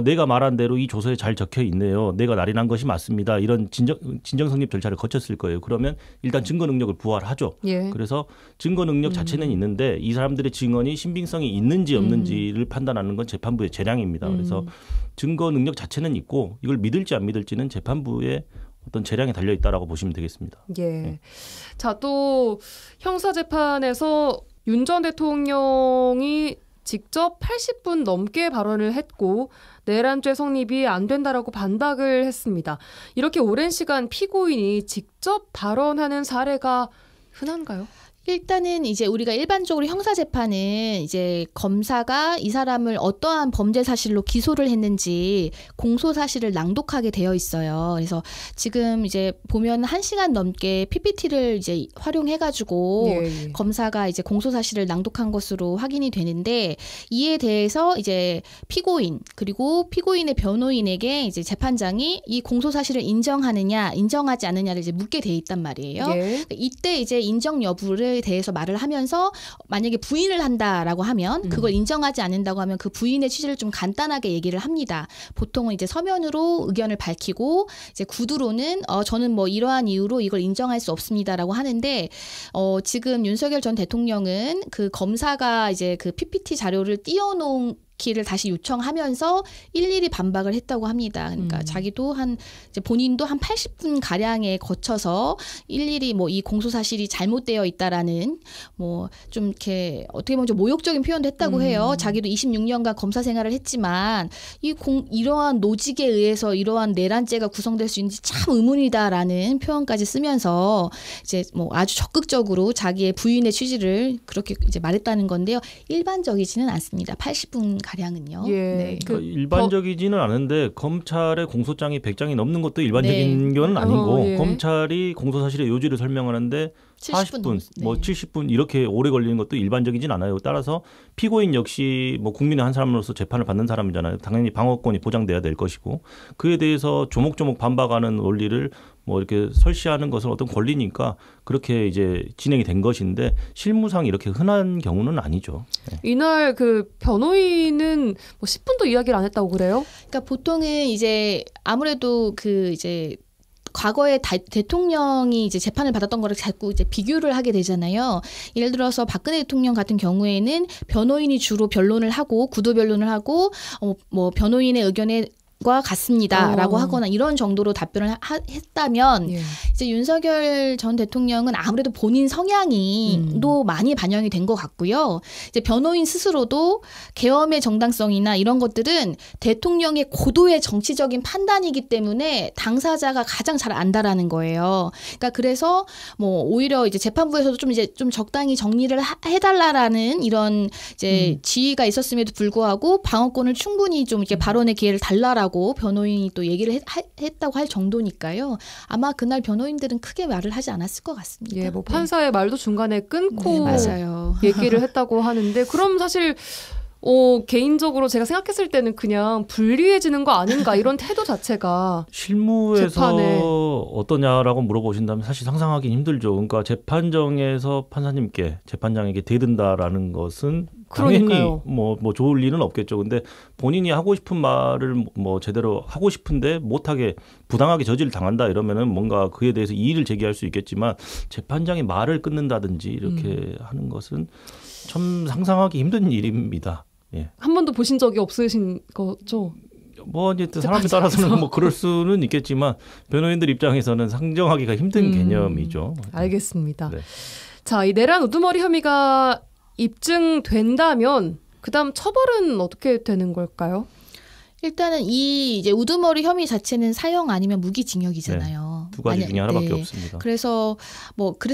내가 말한 대로 이 조서에 잘 적혀 있네요. 내가 날인한 것이 맞습니다. 이런 진정 성립 절차를 거쳤을 거예요. 그러면 일단 증거 능력을 부활하죠. 그래서 증거 능력 자체는 있는데 이 사람들의 증언이 신빙성이 있는지 없는지를 판단하는 건 재판부의 재량입니다. 그래서 증거 능력 자체는 있고 이걸 믿을지 안 믿을지는 재판부의 어떤 재량에 달려 있다라고 보시면 되겠습니다. 자, 또 형사 재판에서 윤 전 대통령이 직접 80분 넘게 발언을 했고 내란죄 성립이 안 된다라고 반박을 했습니다. 이렇게 오랜 시간 피고인이 직접 발언하는 사례가 흔한가요? 일단은 이제 우리가 일반적으로 형사재판은 이제 검사가 이 사람을 어떠한 범죄 사실로 기소를 했는지 공소 사실을 낭독하게 되어 있어요. 그래서 지금 이제 보면 1시간 넘게 PPT를 이제 활용해가지고 예. 검사가 이제 공소 사실을 낭독한 것으로 확인이 되는데 이에 대해서 이제 피고인 그리고 피고인의 변호인에게 이제 재판장이 이 공소 사실을 인정하느냐 인정하지 않느냐를 이제 묻게 돼 있단 말이에요. 예. 이때 이제 인정 여부를 대해서 말을 하면서 만약에 부인을 한다라고 하면 그걸 인정하지 않는다고 하면 그 부인의 취지를 좀 간단하게 얘기를 합니다. 보통은 이제 서면으로 의견을 밝히고 이제 구두로는 저는 뭐 이러한 이유로 이걸 인정할 수 없습니다라고 하는데 지금 윤석열 전 대통령은 그 검사가 이제 그 PPT 자료를 띄워놓은 기를 다시 요청하면서 일일이 반박을 했다고 합니다. 그러니까 자기도 이제 본인도 한 80분 가량에 거쳐서 일일이 뭐 이 공소 사실이 잘못되어 있다라는 뭐 좀 이렇게 어떻게 보면 좀 모욕적인 표현도 했다고 해요. 자기도 26년간 검사 생활을 했지만 이러한 노직에 의해서 이러한 내란죄가 구성될 수 있는지 참 의문이다라는 표현까지 쓰면서 이제 뭐 아주 적극적으로 자기의 부인의 취지를 그렇게 이제 말했다는 건데요. 일반적이지는 않습니다. 80분 가량은요. 예. 네. 그러니까 일반적이지는 않은데 검찰의 공소장이 100장이 넘는 것도 일반적인 건 아니고 예. 검찰이 공소사실의 요지를 설명하는데 40분, 뭐 70분 이렇게 오래 걸리는 것도 일반적이진 않아요. 따라서 피고인 역시 뭐 국민의 한 사람으로서 재판을 받는 사람이잖아요. 당연히 방어권이 보장돼야 될 것이고 그에 대해서 조목조목 반박하는 논리를 뭐 이렇게 설시하는 것은 어떤 권리니까 그렇게 이제 진행이 된 것인데 실무상 이렇게 흔한 경우는 아니죠. 네. 이날 그 변호인은 뭐 10분도 이야기를 안 했다고 그래요? 그러니까 보통은 이제 아무래도 그 이제 과거에 대통령이 이제 재판을 받았던 거를 자꾸 이제 비교를 하게 되잖아요. 예를 들어서 박근혜 대통령 같은 경우에는 변호인이 주로 변론을 하고 구도 변론을 하고 뭐 변호인의 의견에 과 같습니다라고 하거나 이런 정도로 답변을 했다면 예. 이제 윤석열 전 대통령은 아무래도 본인 성향이 또 많이 반영이 된 것 같고요. 이제 변호인 스스로도 계엄의 정당성이나 이런 것들은 대통령의 고도의 정치적인 판단이기 때문에 당사자가 가장 잘 안다라는 거예요. 그러니까 그래서 뭐 오히려 이제 재판부에서도 좀 적당히 정리를 해달라라는 이런 이제 지위가 있었음에도 불구하고 방어권을 충분히 좀 이렇게 발언의 기회를 달라라고 변호인이 또 얘기를 했다고 할 정도니까요. 아마 그날 변호인들은 크게 말을 하지 않았을 것 같습니다. 예, 뭐 판사의 말도 중간에 끊고 맞아요. 얘기를 했다고 하는데 그럼 사실 개인적으로 제가 생각했을 때는 그냥 불리해지는 거 아닌가 이런 태도 자체가 실무에서 재판에. 어떠냐라고 물어보신다면 사실 상상하기 힘들죠. 그러니까 재판정에서 판사님께 재판장에게 대든다라는 것은 그러니까요. 당연히 뭐 좋을 일은 없겠죠. 근데 본인이 하고 싶은 말을 뭐 제대로 하고 싶은데 못하게 부당하게 저지를 당한다 이러면은 뭔가 그에 대해서 이의를 제기할 수 있겠지만 재판장이 말을 끊는다든지 이렇게 하는 것은 참 상상하기 힘든 일입니다. 예. 한 번도 보신 적이 없으신 거죠? 뭐 이제 사람에 따라서는 뭐 그럴 수는 있겠지만 변호인들 입장에서는 상정하기가 힘든 개념이죠. 알겠습니다. 네. 자, 이 내란 우두머리 혐의가 입증된다면 그다음 처벌은 어떻게 되는 걸까요? 일단은 이 이제 우두머리 혐의 자체는 사형 아니면 무기징역이잖아요. 두 가지 중에 하나밖에 없습니다. 그래서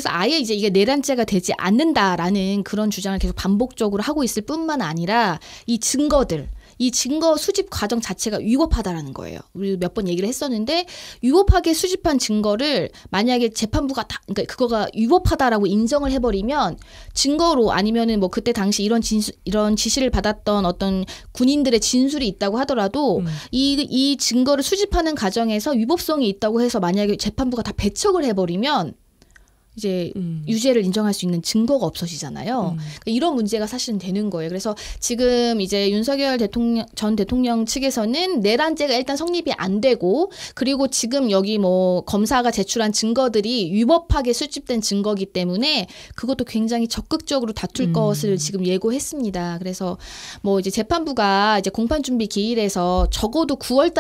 아예 이제 이게 내란죄가 되지 않는다라는 그런 주장을 계속 반복적으로 하고 있을 뿐만 아니라 이 증거 수집 과정 자체가 위법하다라는 거예요. 우리 몇 번 얘기를 했었는데 위법하게 수집한 증거를 만약에 재판부가 그러니까 그거가 위법하다라고 인정을 해버리면 증거로 아니면은 뭐 그때 당시 이런 지시를 받았던 어떤 군인들의 진술이 있다고 하더라도 이 증거를 수집하는 과정에서 위법성이 있다고 해서 만약에 재판부가 다 배척을 해버리면 이제 유죄를 인정할 수 있는 증거가 없어지잖아요. 그러니까 이런 문제가 사실은 되는 거예요. 그래서 지금 이제 윤석열 전 대통령 측에서는 내란죄가 일단 성립이 안 되고 그리고 지금 여기 뭐 검사가 제출한 증거들이 위법하게 수집된 증거기 때문에 그것도 굉장히 적극적으로 다툴 것을 지금 예고했습니다. 그래서 뭐 이제 재판부가 이제 공판 준비 기일에서 적어도 9월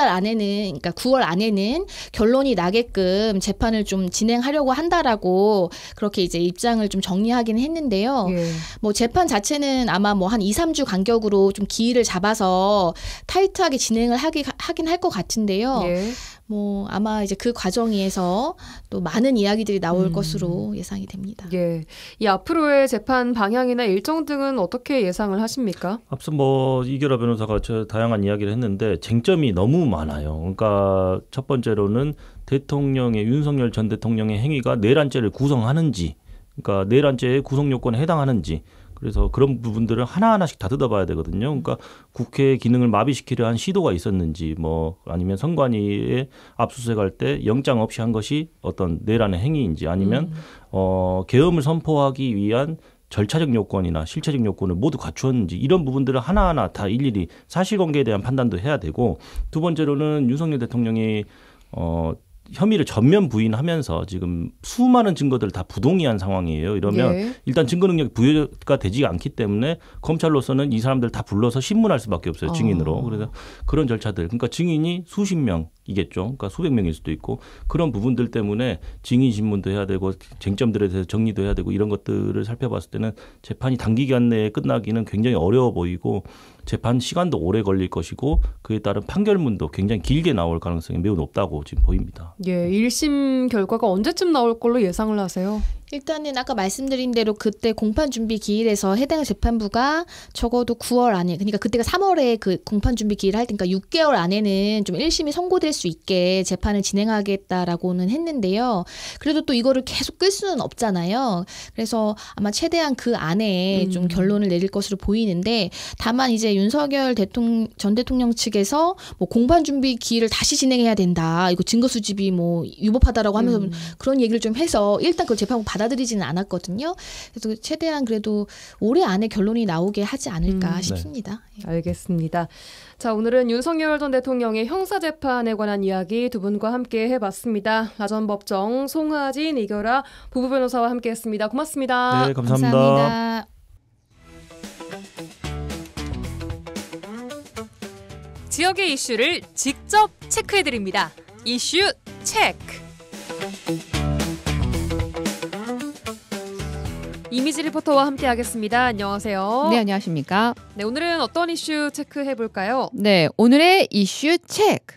안에는 결론이 나게끔 재판을 좀 진행하려고 한다라고 가지고 그렇게 이제 입장을 좀 정리하긴 했는데요. 예. 뭐 재판 자체는 아마 뭐 한 2, 3주 간격으로 좀 기일을 잡아서 타이트하게 진행을 하긴 할 것 같은데요. 예. 뭐 아마 이제 그 과정에서 또 많은 이야기들이 나올 것으로 예상이 됩니다. 예. 이 앞으로의 재판 방향이나 일정 등은 어떻게 예상을 하십니까? 앞서 뭐 이결아 변호사가 다양한 이야기를 했는데 쟁점이 너무 많아요. 그러니까 첫 번째로는 윤석열 전 대통령의 행위가 내란죄를 구성하는지, 그러니까 내란죄의 구성 요건에 해당하는지, 그래서 그런 부분들을 하나하나씩 다 뜯어봐야 되거든요. 그러니까 국회의 기능을 마비시키려 한 시도가 있었는지, 뭐 아니면 선관위에 압수수색할 때 영장 없이 한 것이 어떤 내란의 행위인지, 아니면 계엄을 선포하기 위한 절차적 요건이나 실체적 요건을 모두 갖추었는지, 이런 부분들을 하나하나 다 일일이 사실관계에 대한 판단도 해야 되고, 두 번째로는 윤석열 대통령이 혐의를 전면 부인하면서 지금 수많은 증거들을 다 부동의한 상황이에요. 이러면 예. 일단 증거 능력이 부여가 되지 않기 때문에 검찰로서는 이 사람들 다 불러서 신문할 수밖에 없어요. 증인으로. 그래서 그런 절차들. 그러니까 증인이 수십 명이겠죠. 그러니까 수백 명일 수도 있고, 그런 부분들 때문에 증인 신문도 해야 되고 쟁점들에 대해서 정리도 해야 되고, 이런 것들을 살펴봤을 때는 재판이 단기간 내에 끝나기는 굉장히 어려워 보이고, 재판 시간도 오래 걸릴 것이고, 그에 따른 판결문도 굉장히 길게 나올 가능성이 매우 높다고 지금 보입니다. 예. 1심 결과가 언제쯤 나올 걸로 예상을 하세요? 일단은 아까 말씀드린 대로 그때 공판 준비 기일에서 해당 재판부가 적어도 9월 안에, 그러니까 그때가 3월에 그 공판 준비 기일을 할 때니까 6개월 안에는 좀 1심이 선고될 수 있게 재판을 진행하겠다라고는 했는데요. 그래도 또 이거를 계속 끌 수는 없잖아요. 그래서 아마 최대한 그 안에 좀 결론을 내릴 것으로 보이는데, 다만 이제 윤석열 전 대통령 측에서 뭐 공판 준비 기일을 다시 진행해야 된다, 이거 증거 수집이 뭐 위법하다라고 하면서 그런 얘기를 좀 해서 일단 그 재판부 받아들이지는 않았거든요. 그래서 최대한 그래도 올해 안에 결론이 나오게 하지 않을까 싶습니다. 네. 알겠습니다. 자, 오늘은 윤석열 전 대통령의 형사재판에 관한 이야기 두 분과 함께 해봤습니다. 라전법정 송하진, 이결아 부부변호사와 함께했습니다. 고맙습니다. 네, 감사합니다. 감사합니다. 지역의 이슈를 직접 체크해드립니다. 이슈 체크. 이미지 리포터와 함께하겠습니다. 안녕하세요. 네, 안녕하십니까. 네, 오늘은 어떤 이슈 체크해볼까요? 네, 오늘의 이슈 체크.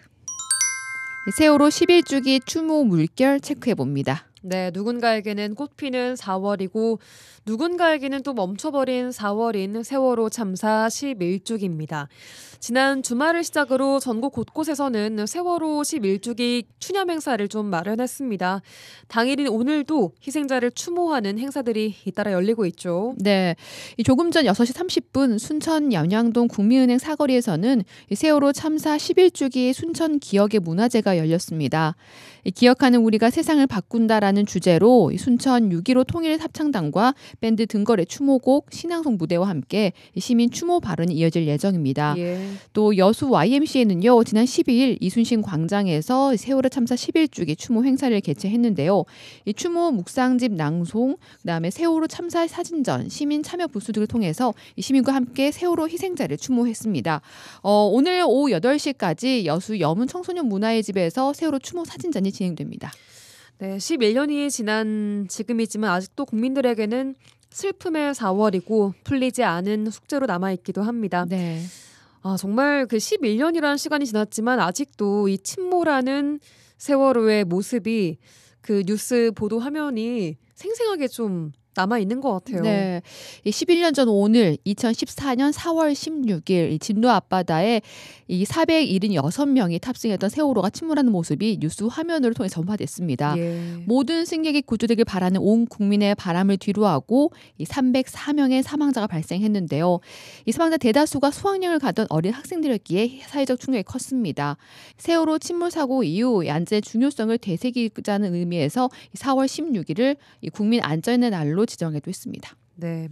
세월호 11주기 추모 물결 체크해봅니다. 네, 누군가에게는 꽃피는 4월이고 누군가에게는 또 멈춰버린 4월인 세월호 참사 11주기입니다. 지난 주말을 시작으로 전국 곳곳에서는 세월호 11주기 추념 행사를 좀 마련했습니다. 당일인 오늘도 희생자를 추모하는 행사들이 잇따라 열리고 있죠. 네, 조금 전 6시 30분 순천 양양동 국민은행 사거리에서는 세월호 참사 11주기 순천 기억의 문화제가 열렸습니다. 기억하는 우리가 세상을 바꾼다라는 주제로 순천 6.15 통일 합창단과 밴드 등걸의 추모곡 신앙송 무대와 함께 시민 추모 발언이 이어질 예정입니다. 예. 또 여수 YMCA는요, 지난 12일 이순신 광장에서 세월호 참사 11주기 추모 행사를 개최했는데요. 이 추모 묵상집 낭송, 그다음에 세월호 참사 사진전, 시민 참여 부스 등을 통해서 시민과 함께 세월호 희생자를 추모했습니다. 오늘 오후 8시까지 여수 여문 청소년 문화의 집에서 세월호 추모 사진전이 진행됩니다. 네, 11년이 지난 지금이지만 아직도 국민들에게는 슬픔의 4월이고 풀리지 않은 숙제로 남아있기도 합니다. 네. 아, 정말 그 11년이라는 시간이 지났지만 아직도 이 침몰하는 세월호의 모습이 그 뉴스 보도 화면이 생생하게 좀 남아있는 것 같아요. 네, 11년 전 오늘 2014년 4월 16일 이 진도 앞바다에 이 476명이 탑승했던 세월호가 침몰하는 모습이 뉴스 화면으로 통해 전파됐습니다. 예. 모든 승객이 구조되길 바라는 온 국민의 바람을 뒤로하고 이 304명의 사망자가 발생했는데요. 이 사망자 대다수가 수학여행을 가던 어린 학생들이었기에 사회적 충격이 컸습니다. 세월호 침몰 사고 이후 안전의 중요성을 되새기자는 의미에서 4월 16일을 국민 안전의 날로 지정하기도 했습니다. 네.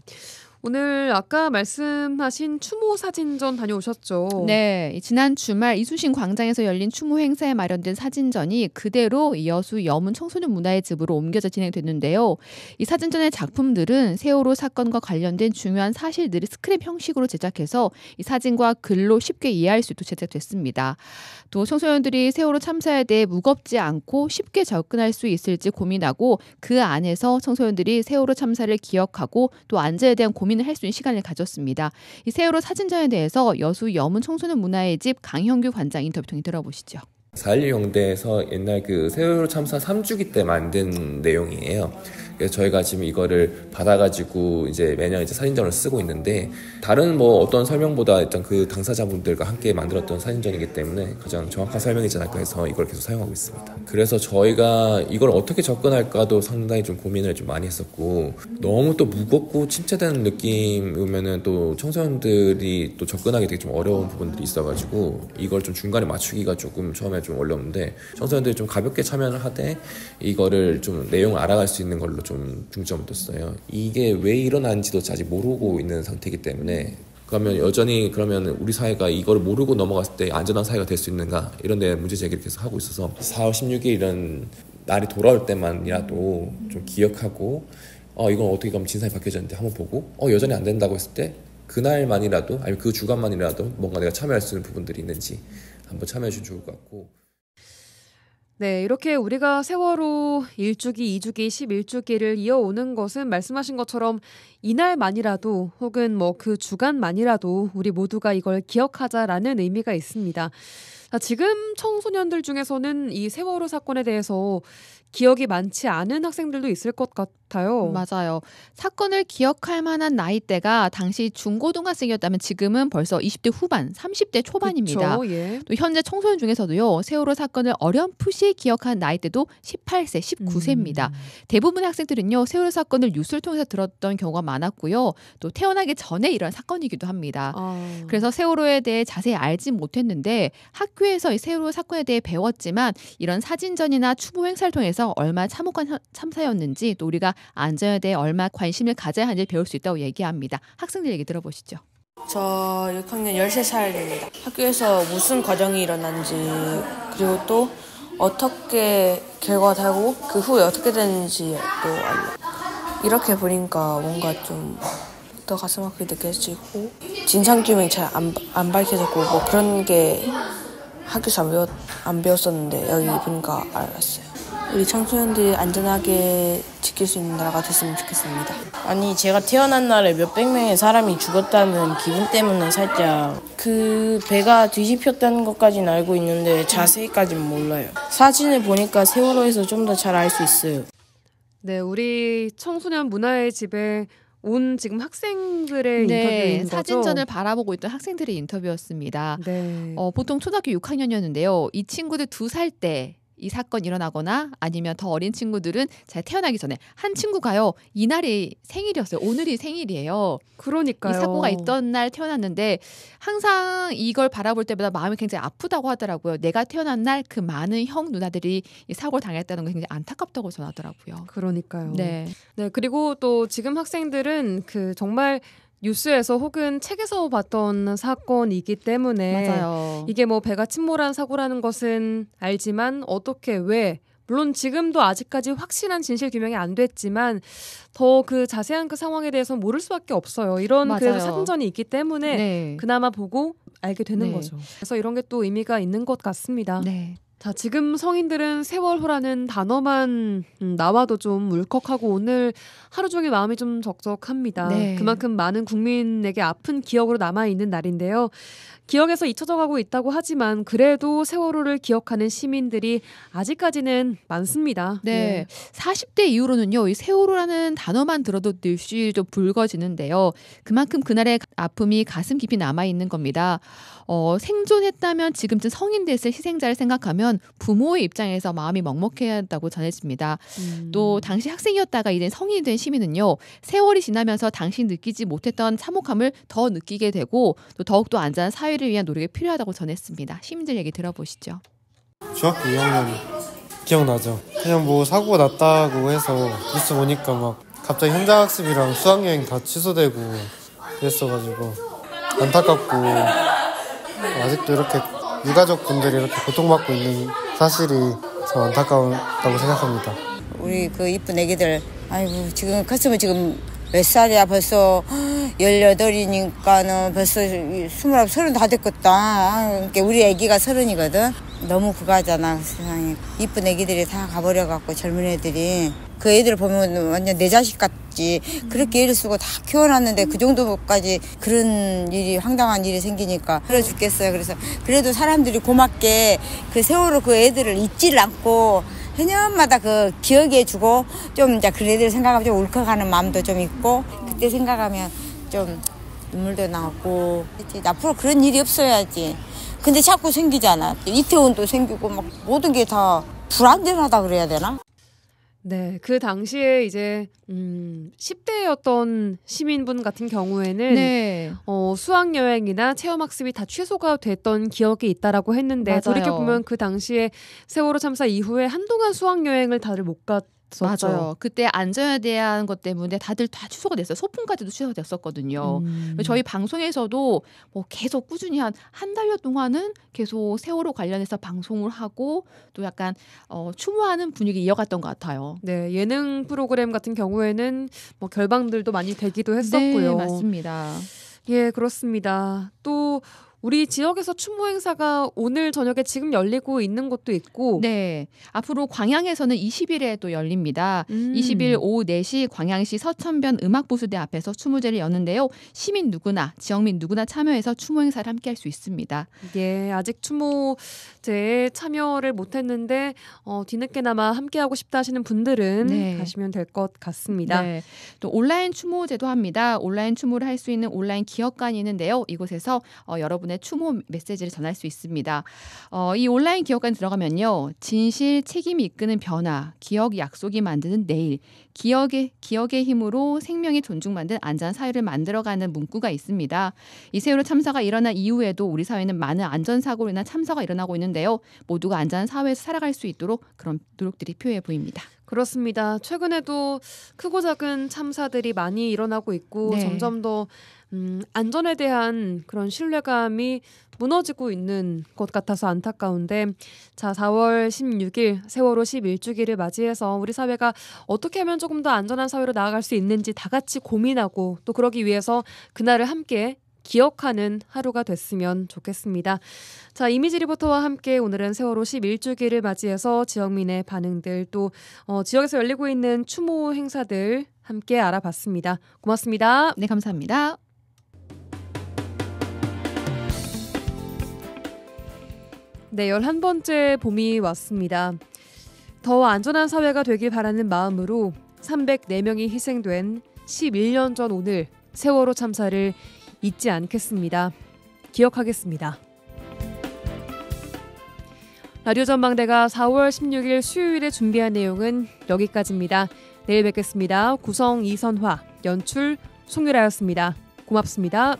오늘 아까 말씀하신 추모 사진전 다녀오셨죠? 네, 지난 주말 이순신 광장에서 열린 추모 행사에 마련된 사진전이 그대로 여수 여문 청소년 문화의 집으로 옮겨져 진행됐는데요. 이 사진전의 작품들은 세월호 사건과 관련된 중요한 사실들을 스크랩 형식으로 제작해서 이 사진과 글로 쉽게 이해할 수 있도록 제작됐습니다. 또 청소년들이 세월호 참사에 대해 무겁지 않고 쉽게 접근할 수 있을지 고민하고 그 안에서 청소년들이 세월호 참사를 기억하고 또 안전에 대한 고민을 할 수 있는 시간을 가졌습니다. 이 세월호 사진전에 대해서 여수 여문 청소년 문화의 집 강형규 관장 인터뷰 통해 들어보시죠. 4.16 영대에서 옛날 그 세월호 참사 3주기 때 만든 내용이에요. 그래서 저희가 지금 이거를 받아가지고 이제 매년 이제 사진전을 쓰고 있는데 다른 뭐 어떤 설명보다 일단 그 당사자분들과 함께 만들었던 사진전이기 때문에 가장 정확한 설명이지 않을까 해서 이걸 계속 사용하고 있습니다. 그래서 저희가 이걸 어떻게 접근할까도 상당히 좀 고민을 좀 많이 했었고 너무 또 무겁고 침체되는 느낌이면은 또 청소년들이 또 접근하기 되게 좀 어려운 부분들이 있어가지고 이걸 좀 중간에 맞추기가 조금 처음에 좀 어려웠는데 청소년들이 좀 가볍게 참여를 하되 이거를 좀 내용을 알아갈 수 있는 걸로 좀 중점을 뒀어요. 이게 왜 일어난지도 아직 모르고 있는 상태이기 때문에 그러면 여전히 그러면 우리 사회가 이걸 모르고 넘어갔을 때 안전한 사회가 될 수 있는가 이런 데 문제 제기를 계속 하고 있어서 4월 16일 이런 날이 돌아올 때만이라도 좀 기억하고 이건 어떻게 가면 진상이 바뀌어졌는데 한번 보고 여전히 안 된다고 했을 때 그날만이라도 아니면 그 주간만이라도 뭔가 내가 참여할 수 있는 부분들이 있는지 한번 참여해 주면 좋을 것 같고. 네, 이렇게 우리가 세월호 1주기, 2주기, 11주기를 이어오는 것은 말씀하신 것처럼 이날만이라도 혹은 뭐 그 주간만이라도 우리 모두가 이걸 기억하자라는 의미가 있습니다. 지금 청소년들 중에서는 이 세월호 사건에 대해서 기억이 많지 않은 학생들도 있을 것 같아요. 맞아요. 사건을 기억할 만한 나이대가 당시 중고등학생이었다면 지금은 벌써 20대 후반, 30대 초반입니다. 그쵸, 예. 또 현재 청소년 중에서도요. 세월호 사건을 어렴풋이 기억한 나이대도 18세, 19세입니다. 대부분의 학생들은요. 세월호 사건을 뉴스를 통해서 들었던 경우가 많았고요. 또 태어나기 전에 이런 사건이기도 합니다. 그래서 세월호에 대해 자세히 알지 못했는데 학교에서 이 세월호 사건에 대해 배웠지만 이런 사진전이나 추모 행사를 통해서 얼마나 참혹한 참사였는지 또 우리가 안전에 대해 얼마나 관심을 가져야 하는지 배울 수 있다고 얘기합니다. 학생들 얘기 들어보시죠. 저 6학년 13살입니다. 학교에서 무슨 과정이 일어난지 그리고 또 어떻게 결과가 되고 그 후에 어떻게 되는지 또 알려. 이렇게 보니까 뭔가 좀 더 가슴 아프게 느껴지고 진상규명이 잘 안 밝혀졌고 뭐 그런 게 학교에서 안 배웠었는데 여기 보니까 알았어요. 우리 청소년들이 안전하게 지킬 수 있는 나라가 됐으면 좋겠습니다. 아니 제가 태어난 날에 몇백 명의 사람이 죽었다는 기분 때문에 살짝 그 배가 뒤집혔다는 것까지는 알고 있는데 자세히까지는 몰라요. 사진을 보니까 세월호에서 좀 더 잘 알 수 있어요. 네, 우리 청소년 문화의 집에 온 지금 학생들의 인터뷰인 거죠? 사진전을 바라보고 있던 학생들의 인터뷰였습니다. 네. 보통 초등학교 6학년이었는데요. 이 친구들 2살 때 이 사건이 일어나거나 아니면 더 어린 친구들은 잘 태어나기 전에 한 친구가요. 이날이 생일이었어요. 오늘이 생일이에요. 그러니까요. 이 사고가 있던 날 태어났는데 항상 이걸 바라볼 때마다 마음이 굉장히 아프다고 하더라고요. 내가 태어난 날 그 많은 형 누나들이 이 사고를 당했다는 게 굉장히 안타깝다고 전하더라고요. 그러니까요. 네. 네, 그리고 또 지금 학생들은 그 정말 뉴스에서 혹은 책에서 봤던 사건이기 때문에 맞아요. 이게 뭐 배가 침몰한 사고라는 것은 알지만 어떻게 왜 물론 지금도 아직까지 확실한 진실 규명이 안 됐지만 더 그 자세한 그 상황에 대해서 모를 수밖에 없어요. 이런 맞아요. 그 사진전이 있기 때문에 네. 그나마 보고 알게 되는 네. 거죠. 그래서 이런 게 또 의미가 있는 것 같습니다. 네. 자, 지금 성인들은 세월호라는 단어만 나와도 좀 울컥하고 오늘 하루 종일 마음이 좀 적적합니다. 네. 그만큼 많은 국민에게 아픈 기억으로 남아있는 날인데요. 기억에서 잊혀져 가고 있다고 하지만 그래도 세월호를 기억하는 시민들이 아직까지는 많습니다. 네. 40대 이후로는요. 이 세월호라는 단어만 들어도 늘씨 좀 붉어지는데요. 그만큼 그날의 아픔이 가슴 깊이 남아있는 겁니다. 생존했다면 지금쯤 성인 됐을 희생자를 생각하면 부모의 입장에서 마음이 먹먹해한다고 전했습니다. 또 당시 학생이었다가 이제 성인이 된 시민은요. 세월이 지나면서 당시 느끼지 못했던 참혹함을 더 느끼게 되고 또 더욱더 안전한 사회를 위한 노력이 필요하다고 전했습니다. 시민들 얘기 들어보시죠. 중학교 2학년 기억나죠. 그냥 뭐 사고가 났다고 해서 뉴스 보니까 막 갑자기 현장학습이랑 수학여행 다 취소되고 그랬어가지고 안타깝고 아직도 이렇게 유가족 분들이 이렇게 고통받고 있는 사실이 참 안타깝다고 생각합니다. 우리 그 이쁜 애기들 아이고 지금 컸으면 지금 몇 살이야 벌써 18이니까는 벌써 29, 30 다 됐겠다. 그러니까 우리 애기가 30이거든. 너무 그거하잖아 세상에. 이쁜 애기들이 다 가버려갖고 젊은 애들이 그 애들 보면 완전 내 자식 같지. 그렇게 애를 쓰고 다 키워놨는데 그 정도까지 그런 일이 황당한 일이 생기니까 그래 죽겠어요. 그래서 그래도 사람들이 고맙게 그 세월호 그 애들을 잊지를 않고 해년마다 그 기억해주고 좀 이제 그 애들 생각하면 좀 울컥하는 마음도 좀 있고 그때 생각하면 좀 눈물도 나고 앞으로 그런 일이 없어야지. 근데 자꾸 생기잖아. 이태원도 생기고 막 모든 게 다 불안전하다 그래야 되나? 네, 그 당시에 이제 10대였던 시민분 같은 경우에는 네. 수학 여행이나 체험 학습이 다 취소가 됐던 기억이 있다라고 했는데 맞아요. 돌이켜 보면 그 당시에 세월호 참사 이후에 한동안 수학 여행을 다들 못 갔었죠. 맞아요. 그때 안전에 대한 것 때문에 다들 다 취소가 됐어요. 소풍까지도 취소됐었거든요. 저희 방송에서도 뭐 계속 꾸준히 한 달여 동안은 계속 세월호 관련해서 방송을 하고 또 약간 추모하는 분위기 이어갔던 것 같아요. 네, 예능 프로그램 같은 경우에는 뭐 결방들도 많이 되기도 했었고요. 네, 맞습니다. 예, 그렇습니다. 또 우리 지역에서 추모 행사가 오늘 저녁에 지금 열리고 있는 곳도 있고 네. 앞으로 광양에서는 20일에 또 열립니다. 20일 오후 4시 광양시 서천변 음악보수대 앞에서 추모제를 여는데요. 시민 누구나, 지역민 누구나 참여해서 추모 행사를 함께 할 수 있습니다. 예, 아직 추모제에 참여를 못했는데 뒤늦게나마 함께하고 싶다 하시는 분들은 네. 가시면 될 것 같습니다. 네. 또 온라인 추모제도 합니다. 온라인 추모를 할 수 있는 온라인 기업관이 있는데요. 이곳에서 여러분의 추모 메시지를 전할 수 있습니다. 이 온라인 기업관 들어가면요. 진실, 책임이 이끄는 변화, 기억, 약속이 만드는 내일, 기억의 힘으로 생명이 존중받는 안전한 사회를 만들어가는 문구가 있습니다. 이 세월호 참사가 일어난 이후에도 우리 사회는 많은 안전사고로 인한 참사가 일어나고 있는데요. 모두가 안전한 사회에서 살아갈 수 있도록 그런 노력들이 필요해 보입니다. 그렇습니다. 최근에도 크고 작은 참사들이 많이 일어나고 있고 네. 점점 더 안전에 대한 그런 신뢰감이 무너지고 있는 것 같아서 안타까운데 자 4월 16일 세월호 11주기를 맞이해서 우리 사회가 어떻게 하면 조금 더 안전한 사회로 나아갈 수 있는지 다 같이 고민하고 또 그러기 위해서 그날을 함께 기억하는 하루가 됐으면 좋겠습니다. 자, 이미지 리포터와 함께 오늘은 세월호 11주기를 맞이해서 지역민의 반응들 또 지역에서 열리고 있는 추모 행사들 함께 알아봤습니다. 고맙습니다. 네, 감사합니다. 네, 11번째 봄이 왔습니다. 더 안전한 사회가 되길 바라는 마음으로 304명이 희생된 11년 전 오늘 세월호 참사를 잊지 않겠습니다. 기억하겠습니다. 라디오 전망대가 4월 16일 수요일에 준비한 내용은 여기까지입니다. 내일 뵙겠습니다. 구성 이선화, 연출 송유라였습니다. 고맙습니다.